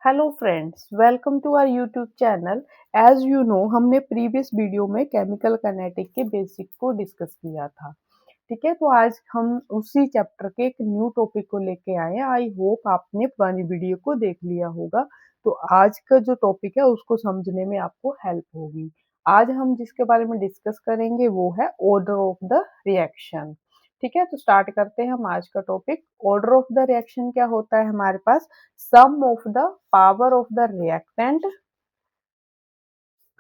Hello friends, welcome to our YouTube channel. As you know, हमने previous video में chemical kinetic के basic को discuss किया था। ठीक है, तो आज हम उसी चैप्टर के एक न्यू टॉपिक को लेके आए हैं। आई होप आपने पुरानी वीडियो को देख लिया होगा। तो आज का जो टॉपिक है उसको समझने में आपको हेल्प होगी। आज हम जिसके बारे में डिस्कस करेंगे वो है ऑर्डर ऑफ द रिएक्शन। ठीक है, तो स्टार्ट करते हैं हम आज का topic. Order of the reaction क्या होता है हमारे पास? Sum of the power of the reactant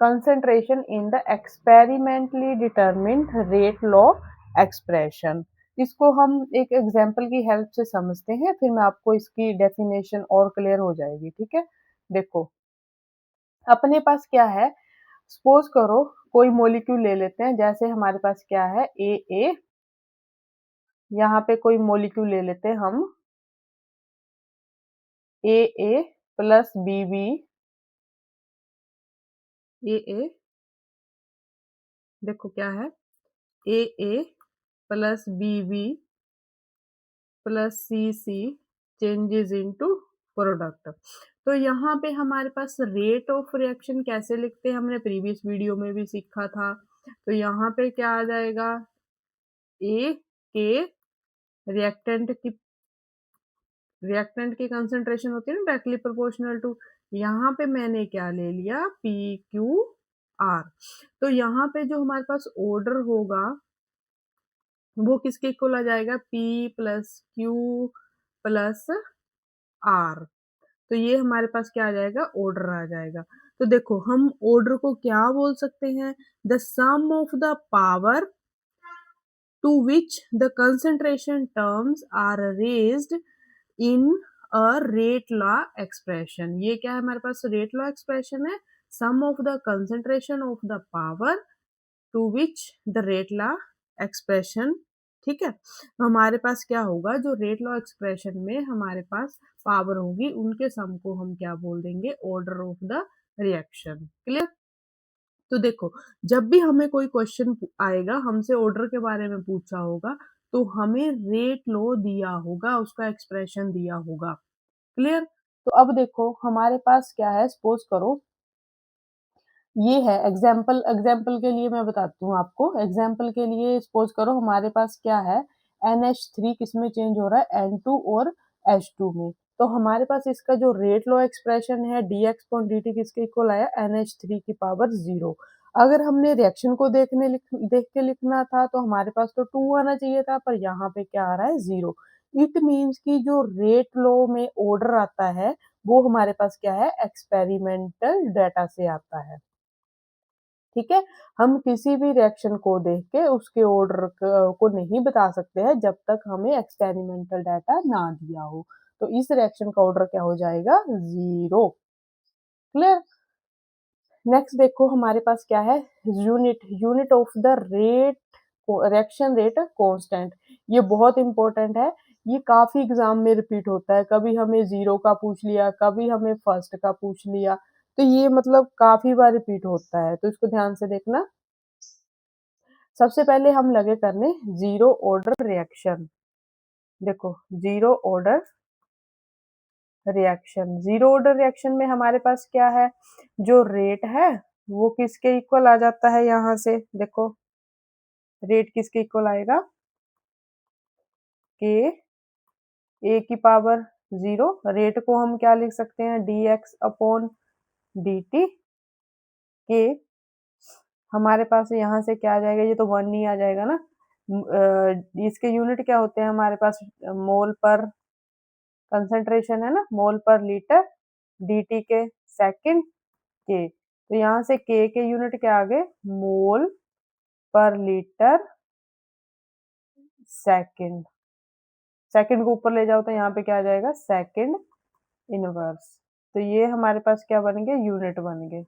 concentration in the experimentally determined rate law expression। इसको हम एक एग्जांपल की हेल्प से समझते हैं, फिर मैं आपको इसकी डेफिनेशन और क्लियर हो जाएगी। ठीक है, देखो अपने पास क्या है। सपोज करो कोई मॉलिक्यूल ले लेते हैं, जैसे हमारे पास क्या है ए, यहाँ पे कोई मॉलिक्यूल ले लेते हैं हम ए प्लस बी, ए देखो क्या है ए प्लस बी प्लस सी चेंजेस इनटू प्रोडक्ट। तो यहाँ पे हमारे पास रेट ऑफ रिएक्शन कैसे लिखते हैं, हमने प्रीवियस वीडियो में भी सीखा था। तो यहाँ पे क्या आ जाएगा, ए के रिएक्टेंट की कंसंट्रेशन होती है ना डायरेक्टली प्रोपोर्शनल टू, यहाँ पे मैंने क्या ले लिया पी क्यू आर। तो यहाँ पे जो हमारे पास ऑर्डर होगा वो किसके इक्वल आ जाएगा, P plus Q plus R. तो ये हमारे पास क्या आ जाएगा, ऑर्डर आ जाएगा। तो देखो हम ऑर्डर को क्या बोल सकते हैं, the sum of the power to which the concentration terms are raised in a rate law expression. ये क्या है हमारे पास, रेट लॉ एक्सप्रेशन है, sum of the concentration of the power to which the rate law expression. ठीक है, तो हमारे पास क्या होगा, जो रेट लॉ एक्सप्रेशन में हमारे पास पावर होगी उनके सम को हम क्या बोल देंगे, order of the reaction. Clear? तो देखो जब भी हमें कोई क्वेश्चन आएगा, हमसे ऑर्डर के बारे में पूछा होगा, तो हमें रेट लॉ दिया होगा, उसका एक्सप्रेशन दिया होगा। क्लियर? तो अब देखो हमारे पास क्या है, सपोज करो ये है एग्जाम्पल। एग्जाम्पल के लिए मैं बताती हूँ आपको। एग्जाम्पल के लिए सपोज करो हमारे पास क्या है, NH3 किसमें चेंज हो रहा है, N2 और H2 में। तो हमारे पास इसका जो रेट लॉ एक्सप्रेशन है dx अपॉन dt किसके इक्वल आया, NH3 की पावर 0। अगर हमने रिएक्शन को देख के लिखना था तो हमारे पास तो 2 आना चाहिए था, पर यहाँ पे क्या आ रहा है, 0। इट मीन्स की जो रेट लॉ में ऑर्डर आता है वो हमारे पास क्या है, एक्सपेरिमेंटल डाटा से आता है। ठीक है, हम किसी भी रिएक्शन को देख के उसके ऑर्डर को नहीं बता सकते हैं जब तक हमें एक्सपेरिमेंटल डाटा ना दिया हो। तो इस रिएक्शन का ऑर्डर क्या हो जाएगा, 0। क्लियर? नेक्स्ट देखो हमारे पास क्या है, unit of the rate, reaction rate constant. ये बहुत इंपॉर्टेंट है, ये काफी एग्जाम में रिपीट होता है। कभी हमें 0 का पूछ लिया, कभी हमें फर्स्ट का पूछ लिया, तो ये मतलब काफी बार रिपीट होता है, तो इसको ध्यान से देखना। सबसे पहले हम लगे करने जीरो ऑर्डर रिएक्शन। देखो zero order reaction, zero order reaction में हमारे पास क्या है, जो रेट है वो किसके इक्वल आ जाता है, यहाँ से देखो रेट किसके इक्वल आएगा, के ए की पावर 0। रेट को हम क्या लिख सकते हैं, dx अपॉन dt के, हमारे पास यहाँ से क्या आ जाएगा, ये तो 1 ही आ जाएगा ना। इसके यूनिट क्या होते हैं हमारे पास, मोल पर कंसंट्रेशन है ना, मोल पर लीटर, dt के सेकंड के। तो यहाँ से के यूनिट क्या आ गए, मोल पर लीटर सेकंड। सेकंड को ऊपर ले जाओ तो यहाँ पे क्या आ जाएगा, सेकंड इनवर्स। तो ये हमारे पास क्या बन गए, यूनिट बन गए।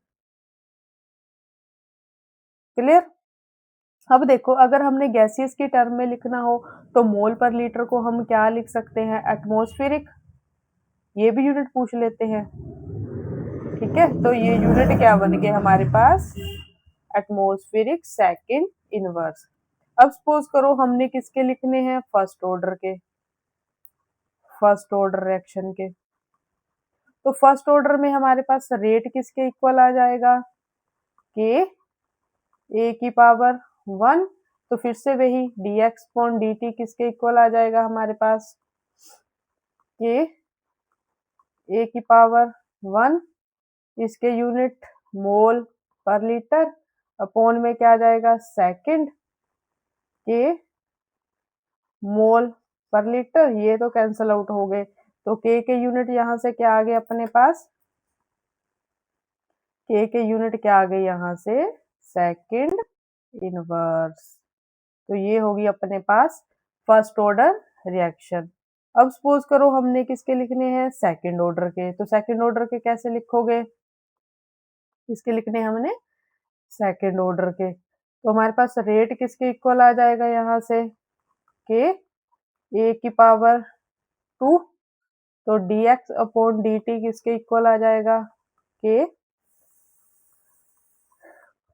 क्लियर? अब देखो अगर हमने गैसियस की टर्म में लिखना हो तो मोल पर लीटर को हम क्या लिख सकते हैं, एटमॉस्फेरिक। ये भी यूनिट पूछ लेते हैं। ठीक है, तो ये यूनिट क्या बन गए हमारे पास, एटमॉस्फेरिक सेकंड इनवर्स। अब सपोज करो हमने किसके लिखने हैं, फर्स्ट ऑर्डर के, फर्स्ट ऑर्डर रिएक्शन के। तो फर्स्ट ऑर्डर में हमारे पास रेट किसके इक्वल आ जाएगा, के ए की पावर 1। तो फिर से वही dx अपॉन dt किसके इक्वल आ जाएगा हमारे पास, के ए की पावर 1, इसके यूनिट मोल पर लीटर, अपॉन में क्या आ जाएगा सेकंड के मोल पर लीटर। ये तो कैंसल आउट हो गए, तो के यूनिट यहाँ से क्या आ गए अपने पास, के यूनिट क्या आ गई यहाँ से, सेकंड इनवर्स। तो ये होगी अपने पास फर्स्ट ऑर्डर रिएक्शन। अब सपोज करो हमने किसके लिखने हैं, सेकंड ऑर्डर के। तो सेकंड ऑर्डर के कैसे लिखोगे, किसके लिखने हैं हमने, सेकंड ऑर्डर के। तो हमारे पास रेट किसके इक्वल आ जाएगा यहाँ से, के ए की पावर 2। तो dx अपॉन dt किसके इक्वल आ जाएगा, के,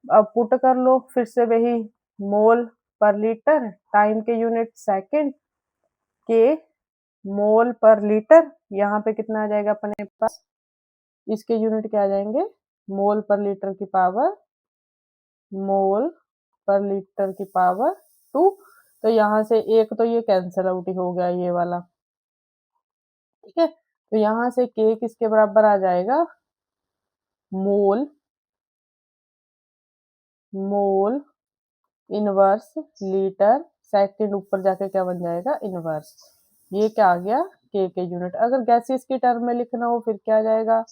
अब पुट कर लो फिर से वही मोल पर लीटर, टाइम के यूनिट सेकंड, के मोल पर लीटर, यहाँ पे कितना आ जाएगा अपने पास, इसके यूनिट क्या आ जाएंगे, मोल पर लीटर की पावर, मोल पर लीटर की पावर 2। तो यहाँ से एक तो ये कैंसिल आउट ही हो गया ये वाला, ठीक है। तो यहाँ से के किसके बराबर आ जाएगा, मोल, मोल इनवर्स लीटर सेकंड, ऊपर जाके क्या बन जाएगा, इनवर्स। ये क्या आ गया, के यूनिट। अगर गैसेस की टर्म में लिखना हो फिर क्या आ जाएगा,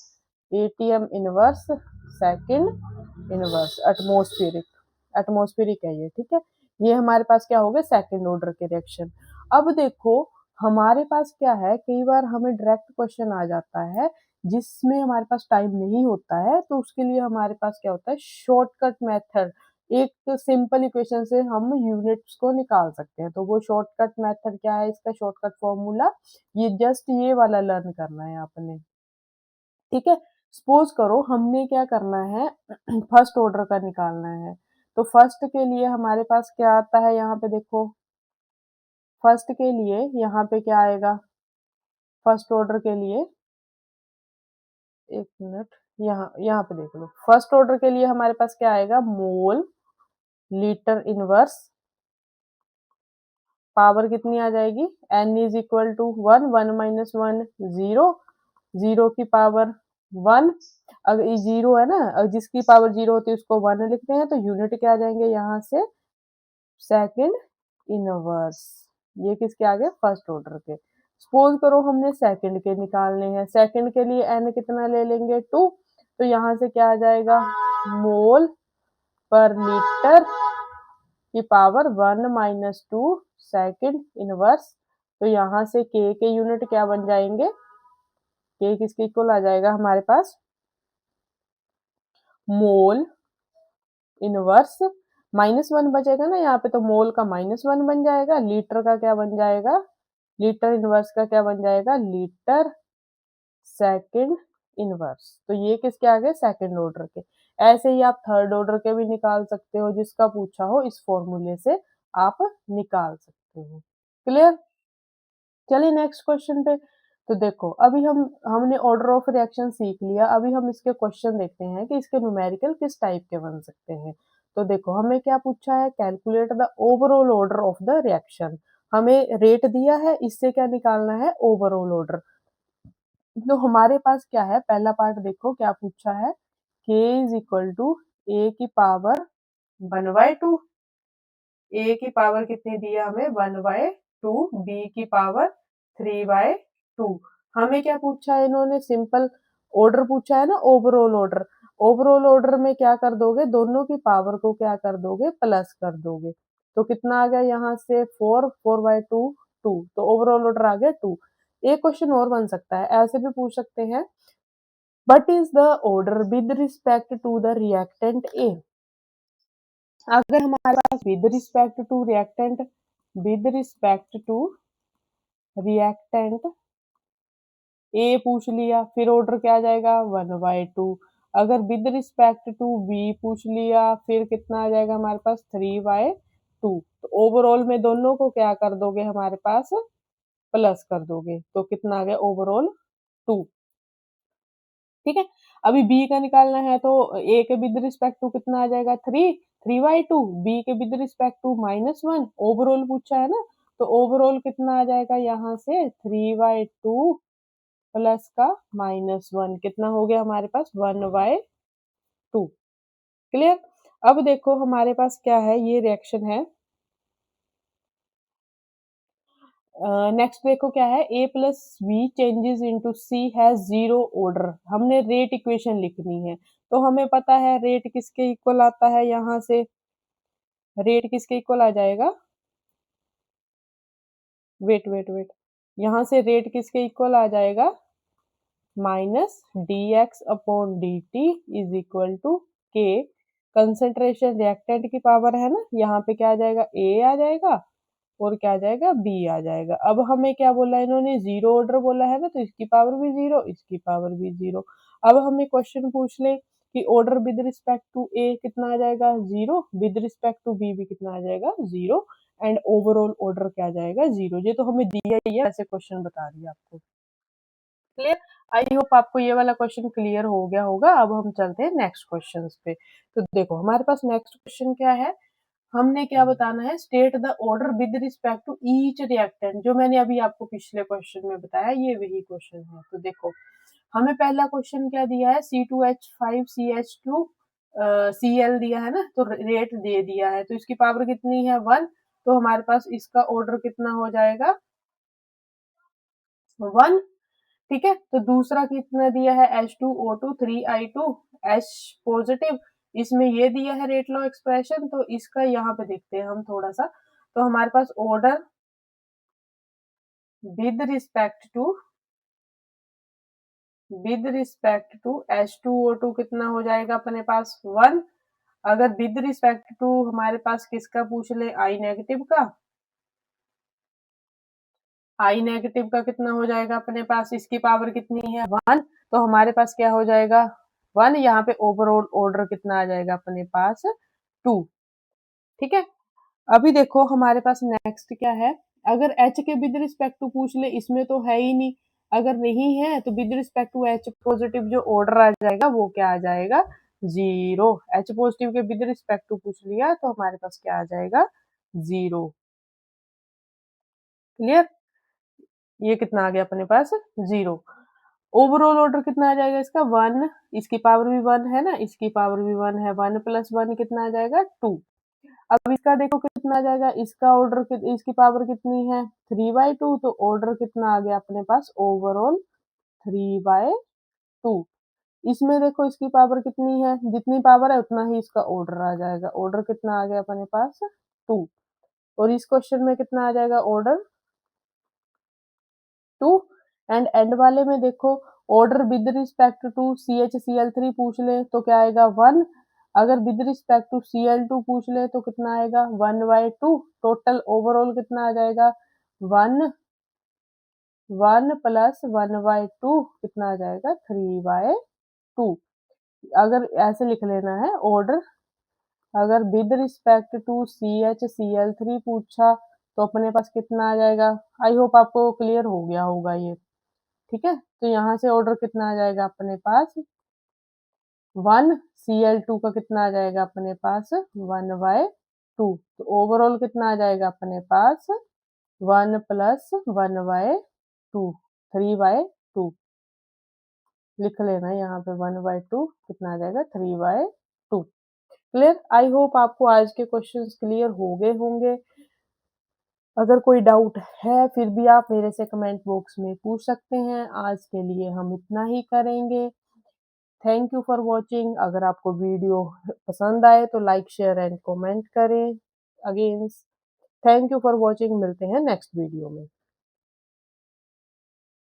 ATM inverse second inverse, atmospheric, atmospheric है ये, ठीक है। ये हमारे पास क्या हो गए, सेकंड ऑर्डर के रिएक्शन। अब देखो हमारे पास क्या है, कई बार हमें डायरेक्ट क्वेश्चन आ जाता है जिसमें हमारे पास टाइम नहीं होता है, तो उसके लिए हमारे पास क्या होता है, शॉर्टकट मेथड। एक सिंपल इक्वेशन से हम यूनिट्स को निकाल सकते हैं। तो वो शॉर्टकट मेथड क्या है, इसका शॉर्टकट फॉर्मूला, ये जस्ट ये वाला लर्न करना है आपने, ठीक है। सपोज करो हमने क्या करना है, फर्स्ट ऑर्डर का निकालना है। तो फर्स्ट के लिए हमारे पास क्या आता है, यहाँ पे देखो, फर्स्ट के लिए यहाँ पे क्या आएगा, फर्स्ट ऑर्डर के लिए, एक मिनट, यहाँ यहाँ पे देख लो, फर्स्ट ऑर्डर के लिए हमारे पास क्या आएगा, मोल लीटर इनवर्स, पावर कितनी आ जाएगी, n is equal to 1, 1 minus 1 0, 0 की पावर 1। अगर ये 0 है ना, अगर जिसकी पावर 0 होती है उसको 1 लिखते हैं, तो यूनिट क्या आ जाएंगे यहाँ से, सेकंड इनवर्स। ये किसके आ गए, फर्स्ट ऑर्डर के। सपोज करो हमने सेकंड के निकालने हैं, सेकंड के लिए n कितना ले लेंगे, 2। तो यहाँ से क्या आ जाएगा, मोल पर लीटर की पावर 1 माइनस 2 सेकंड इनवर्स। तो यहाँ से के यूनिट क्या बन जाएंगे, के किसके इक्वल आ जाएगा हमारे पास, मोल इनवर्स, -1 बचेगा ना यहाँ पे, तो मोल का -1 बन जाएगा, लीटर का क्या बन जाएगा, लीटर इनवर्स का क्या बन जाएगा, लीटर सेकंड इनवर्स। तो ये किसके आ गए, सेकंड ऑर्डर के। ऐसे ही आप थर्ड ऑर्डर के भी निकाल सकते हो, जिसका पूछा हो इस फॉर्मूले से आप निकाल सकते हो। क्लियर। चलिए नेक्स्ट क्वेश्चन पे। तो देखो अभी हमने ऑर्डर ऑफ रिएक्शन सीख लिया, अभी हम इसके क्वेश्चन देखते हैं कि इसके न्यूमेरिकल किस टाइप के बन सकते हैं। तो देखो हमें क्या पूछा है, calculate the overall order of the reaction. हमें रेट दिया है, इससे क्या निकालना है, ओवरऑल ऑर्डर। तो हमारे पास क्या है, पहला पार्ट देखो क्या पूछा है, k इज इक्वल टू ए की पावर 1/2, ए की पावर कितनी दी है हमें, 1/2, बी की पावर 3/2। हमें क्या पूछा है इन्होंने, सिंपल ऑर्डर पूछा है ना, ओवरऑल ऑर्डर। ओवरऑल ऑर्डर में क्या कर दोगे, दोनों की पावर को क्या कर दोगे, प्लस कर दोगे। तो कितना आ गया यहाँ से, 4/2 2। तो ओवरऑल ऑर्डर आ गया 2। एक क्वेश्चन और बन सकता है, ऐसे भी पूछ सकते हैं, but is the order with respect to the reactant A. अगर हमारे पास with respect to reactant, with respect to reactant A पूछ लिया, फिर ऑर्डर क्या आ जाएगा, 1/2। अगर विद रिस्पेक्ट टू बी पूछ लिया, फिर कितना आ जाएगा हमारे पास, 3/2। तो ओवरऑल में दोनों को क्या कर दोगे हमारे पास, प्लस कर दोगे। तो कितना आ गया ओवरऑल, 2। ठीक है। अभी बी का निकालना है तो ए के विद रिस्पेक्ट टू कितना आ जाएगा 3, 3/2, बी के विद रिस्पेक्ट टू -1, ओवरऑल पूछा है ना, तो ओवरऑल कितना आ जाएगा यहाँ से 3/2 प्लस का -1 कितना हो गया हमारे पास 1/2। क्लियर। अब देखो हमारे पास क्या है, ये रिएक्शन है। नेक्स्ट देखो क्या है, a plus B changes into C has zero order. हमने रेट इक्वेशन लिखनी है, तो हमें पता है रेट किसके इक्वल आता है, यहाँ से रेट किसके इक्वल आ जाएगा, वेट वेट वेट, यहाँ से रेट किसके इक्वल आ जाएगा, minus D X upon D T is equal to K, concentration reactant की पावर है ना, यहाँ पे क्या आ जाएगा, ए आ जाएगा और क्या आ जाएगा, बी आ जाएगा। अब हमें क्या बोला है इन्होंने, जीरो ऑर्डर बोला है ना, तो इसकी पावर भी जीरो, इसकी पावर भी जीरो। अब हमें क्वेश्चन पूछ ले कि order with respect to A कितना आ जाएगा, zero, with respect to B भी कितना आ जाएगा, जीरो, एंड ओवरऑल ऑर्डर क्या आ जाएगा, जीरो। ये तो हमें दिया ही है, ऐसे क्वेश्चन बता रही है आपको। क्लियर। आई होप आपको ये वाला क्वेश्चन क्लियर हो गया होगा। अब हम चलते हैं नेक्स्ट क्वेश्चन पे। तो देखो हमारे पास नेक्स्ट क्वेश्चन क्या है, हमने क्या बताना है, state the order with respect to each reactant. जो मैंने अभी आपको पिछले क्वेश्चन में बताया, ये वही क्वेश्चन है। तो देखो हमें पहला क्वेश्चन क्या दिया है, C2H5CH2 Cl दिया है ना, तो रेट दे दिया है, तो इसकी पावर कितनी है 1, तो हमारे पास इसका ऑर्डर कितना हो जाएगा 1। ठीक है, तो दूसरा कितना दिया है H2O2 3I2 H पॉजिटिव, इसमें ये दिया है रेट लॉ एक्सप्रेशन, तो इसका यहाँ पे देखते हैं हम थोड़ा सा। तो हमारे पास order with respect to H2O2 कितना हो जाएगा अपने पास 1। अगर विद रिस्पेक्ट टू हमारे पास किसका पूछ ले, आई नेगेटिव का, आई नेगेटिव का कितना हो जाएगा अपने पास, इसकी पावर कितनी है 1, तो हमारे पास क्या हो जाएगा 1, यहाँ पे ओवरऑल ऑर्डर कितना आ जाएगा अपने पास 2। ठीक है। अभी देखो हमारे पास नेक्स्ट क्या है, अगर H के विद रिस्पेक्ट टू पूछ ले, इसमें तो है ही नहीं, अगर नहीं है तो with respect to H positive जो ऑर्डर आ जाएगा वो क्या आ जाएगा, जीरो। H पॉजिटिव के विद रिस्पेक्ट टू पूछ लिया तो हमारे पास क्या आ जाएगा, जीरो। क्लियर। ये कितना आ गया अपने पास, जीरो। ओवरऑल ऑर्डर कितना आ जाएगा इसका 1, इसकी पावर भी 1 है ना, इसकी पावर भी 1 है, 1 प्लस 1 कितना आ जाएगा 2। अब इसका देखो कितना आ जाएगा, इसका ऑर्डर इसकी पावर कितनी है 3/2, तो ऑर्डर कितना आ गया अपने पास ओवरऑल 3/2। इसमें देखो इसकी पावर कितनी है, जितनी पावर है उतना ही इसका ऑर्डर आ जाएगा, ऑर्डर कितना आ गया अपने पास 2। और इस क्वेश्चन में कितना आ जाएगा ऑर्डर 2, एंड एंड वाले में देखो order with respect to CHCl3 पूछ ले तो क्या आएगा 1, अगर विद रिस्पेक्ट टू Cl2 पूछ ले तो कितना आएगा 1/2, टोटल ओवरऑल कितना आ जाएगा 1, 1 प्लस 1/2 कितना आ जाएगा 3/2। अगर ऐसे लिख लेना है ऑर्डर, अगर विद रिस्पेक्ट टू CHCl3 पूछा तो अपने पास कितना आ जाएगा। आई होप आपको क्लियर हो गया होगा ये। ठीक है, तो यहाँ से ऑर्डर कितना आ जाएगा अपने पास 1, Cl2 का कितना आ जाएगा अपने पास 1/2, तो ओवरऑल कितना आ जाएगा अपने पास 1 प्लस 1/2, 3/2। लिख लेना यहाँ पे 1/2 कितना आ जाएगा 3/2। क्लियर। आई होप आपको आज के क्वेश्चंस क्लियर हो गए होंगे। अगर कोई डाउट है फिर भी आप मेरे से कमेंट बॉक्स में पूछ सकते हैं। आज के लिए हम इतना ही करेंगे। Thank you for watching. अगर आपको वीडियो पसंद आए तो लाइक शेयर एंड कमेंट करें। Again thank you for watching. मिलते हैं नेक्स्ट वीडियो में।